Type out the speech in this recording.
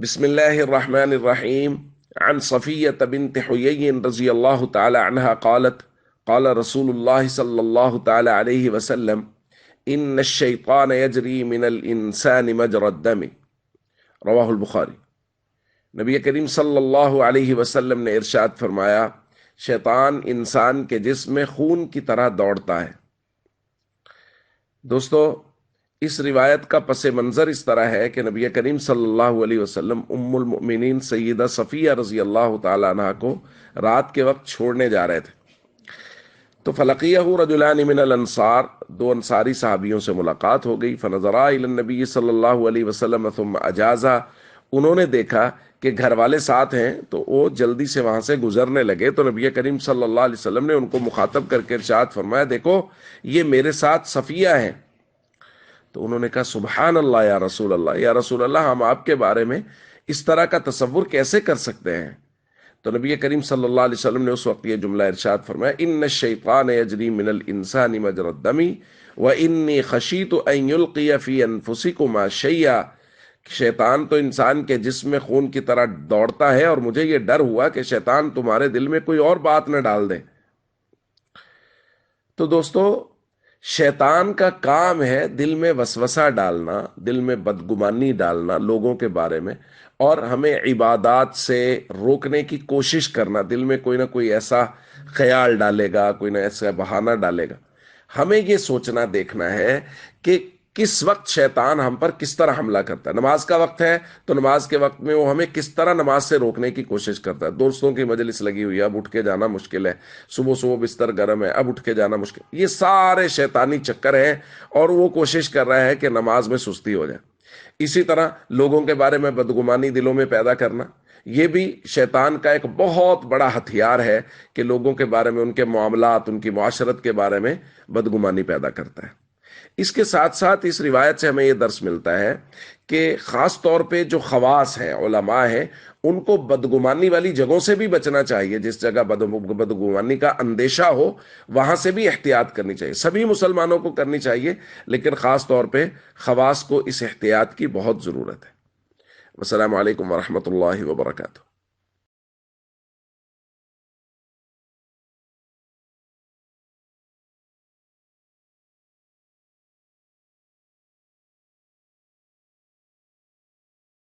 بسم الله الرحمن الرحيم. عن صفية بنت حيي رضي الله تعالى عنها قالت: قال رسول الله صلى الله تعالى عليه وسلم: إن الشيطان يجري من الإنسان مجرى الدم. رواہ البخاری۔ نبی کریم صلی اللہ علیہ وسلم نے ارشاد فرمایا، شیطان انسان کے جسم میں خون کی طرح دوڑتا ہے۔ دوستو، اس روایت کا پس منظر اس طرح ہے کہ نبی کریم صلی اللہ علیہ وسلم ام المؤمنین سیدہ صفیہ رضی اللہ تعالی عنہ کو رات کے وقت چھوڑنے جا رہے تھے، تو فلقیہ رجلان من الانصار، دو انصاری صحابیوں سے ملاقات ہو گئی۔ فنظرا الی النبی صلی اللہ علیہ وسلم ثم اجازا، انہوں نے دیکھا کہ گھر والے ساتھ ہیں تو وہ جلدی سے وہاں سے گزرنے لگے، تو نبی کریم صلی اللہ علیہ وسلم نے ان کو مخاطب کر کے ارشاد فرمایا، دیکھو یہ میرے ساتھ صفیہ ہیں۔ تو انہوں نے کہا، سبحان اللہ یا رسول اللہ، یا رسول اللہ ہم آپ کے بارے میں اس طرح کا تصور کیسے کر سکتے ہیں؟ تو نبی کریم صلی اللہ علیہ وسلم نے اس وقت یہ جملہ ارشاد فرمایا، ان الشیطان یجری من الانسان مجرى الدم وانی خشیت ان یلقی فی انفسکما شیئا، شیطان تو انسان کے جسم میں خون کی طرح دوڑتا ہے اور مجھے یہ ڈر ہوا کہ شیطان تمہارے دل میں کوئی اور بات نہ ڈال دے۔ تو دوستو، شیطان کا کام ہے دل میں وسوسہ ڈالنا، دل میں بدگمانی ڈالنا لوگوں کے بارے میں، اور ہمیں عبادات سے روکنے کی کوشش کرنا۔ دل میں کوئی نہ کوئی ایسا خیال ڈالے گا، کوئی نہ ایسا بہانہ ڈالے گا۔ ہمیں یہ سوچنا دیکھنا ہے کہ کس وقت شیطان ہم پر کس طرح حملہ کرتا ہے۔ نماز کا وقت ہے تو نماز کے وقت میں وہ ہمیں کس طرح نماز سے روکنے کی کوشش کرتا ہے۔ دوستوں کی مجلس لگی ہوئی ہے، اب اٹھ کے جانا مشکل ہے، صبح صبح بستر گرم ہے، اب اٹھ کے جانا مشکل، یہ سارے شیطانی چکر ہیں، اور وہ کوشش کر رہا ہے کہ نماز میں سستی ہو جائے۔ اسی طرح لوگوں کے بارے میں بدگمانی دلوں میں پیدا کرنا، یہ بھی شیطان کا ایک بہت بڑا ہتھیار ہے کہ لوگوں کے بارے میں، ان کے معاملات، ان کی معاشرت کے بارے میں بدگمانی پیدا کرتا ہے۔ اس کے ساتھ ساتھ اس روایت سے ہمیں یہ درس ملتا ہے کہ خاص طور پہ جو خواص ہیں، علماء ہیں، ان کو بدگمانی والی جگہوں سے بھی بچنا چاہیے۔ جس جگہ بدگمانی کا اندیشہ ہو وہاں سے بھی احتیاط کرنی چاہیے، سبھی مسلمانوں کو کرنی چاہیے، لیکن خاص طور پہ خواص کو اس احتیاط کی بہت ضرورت ہے۔ السلام علیکم ورحمۃ اللہ وبرکاتہ۔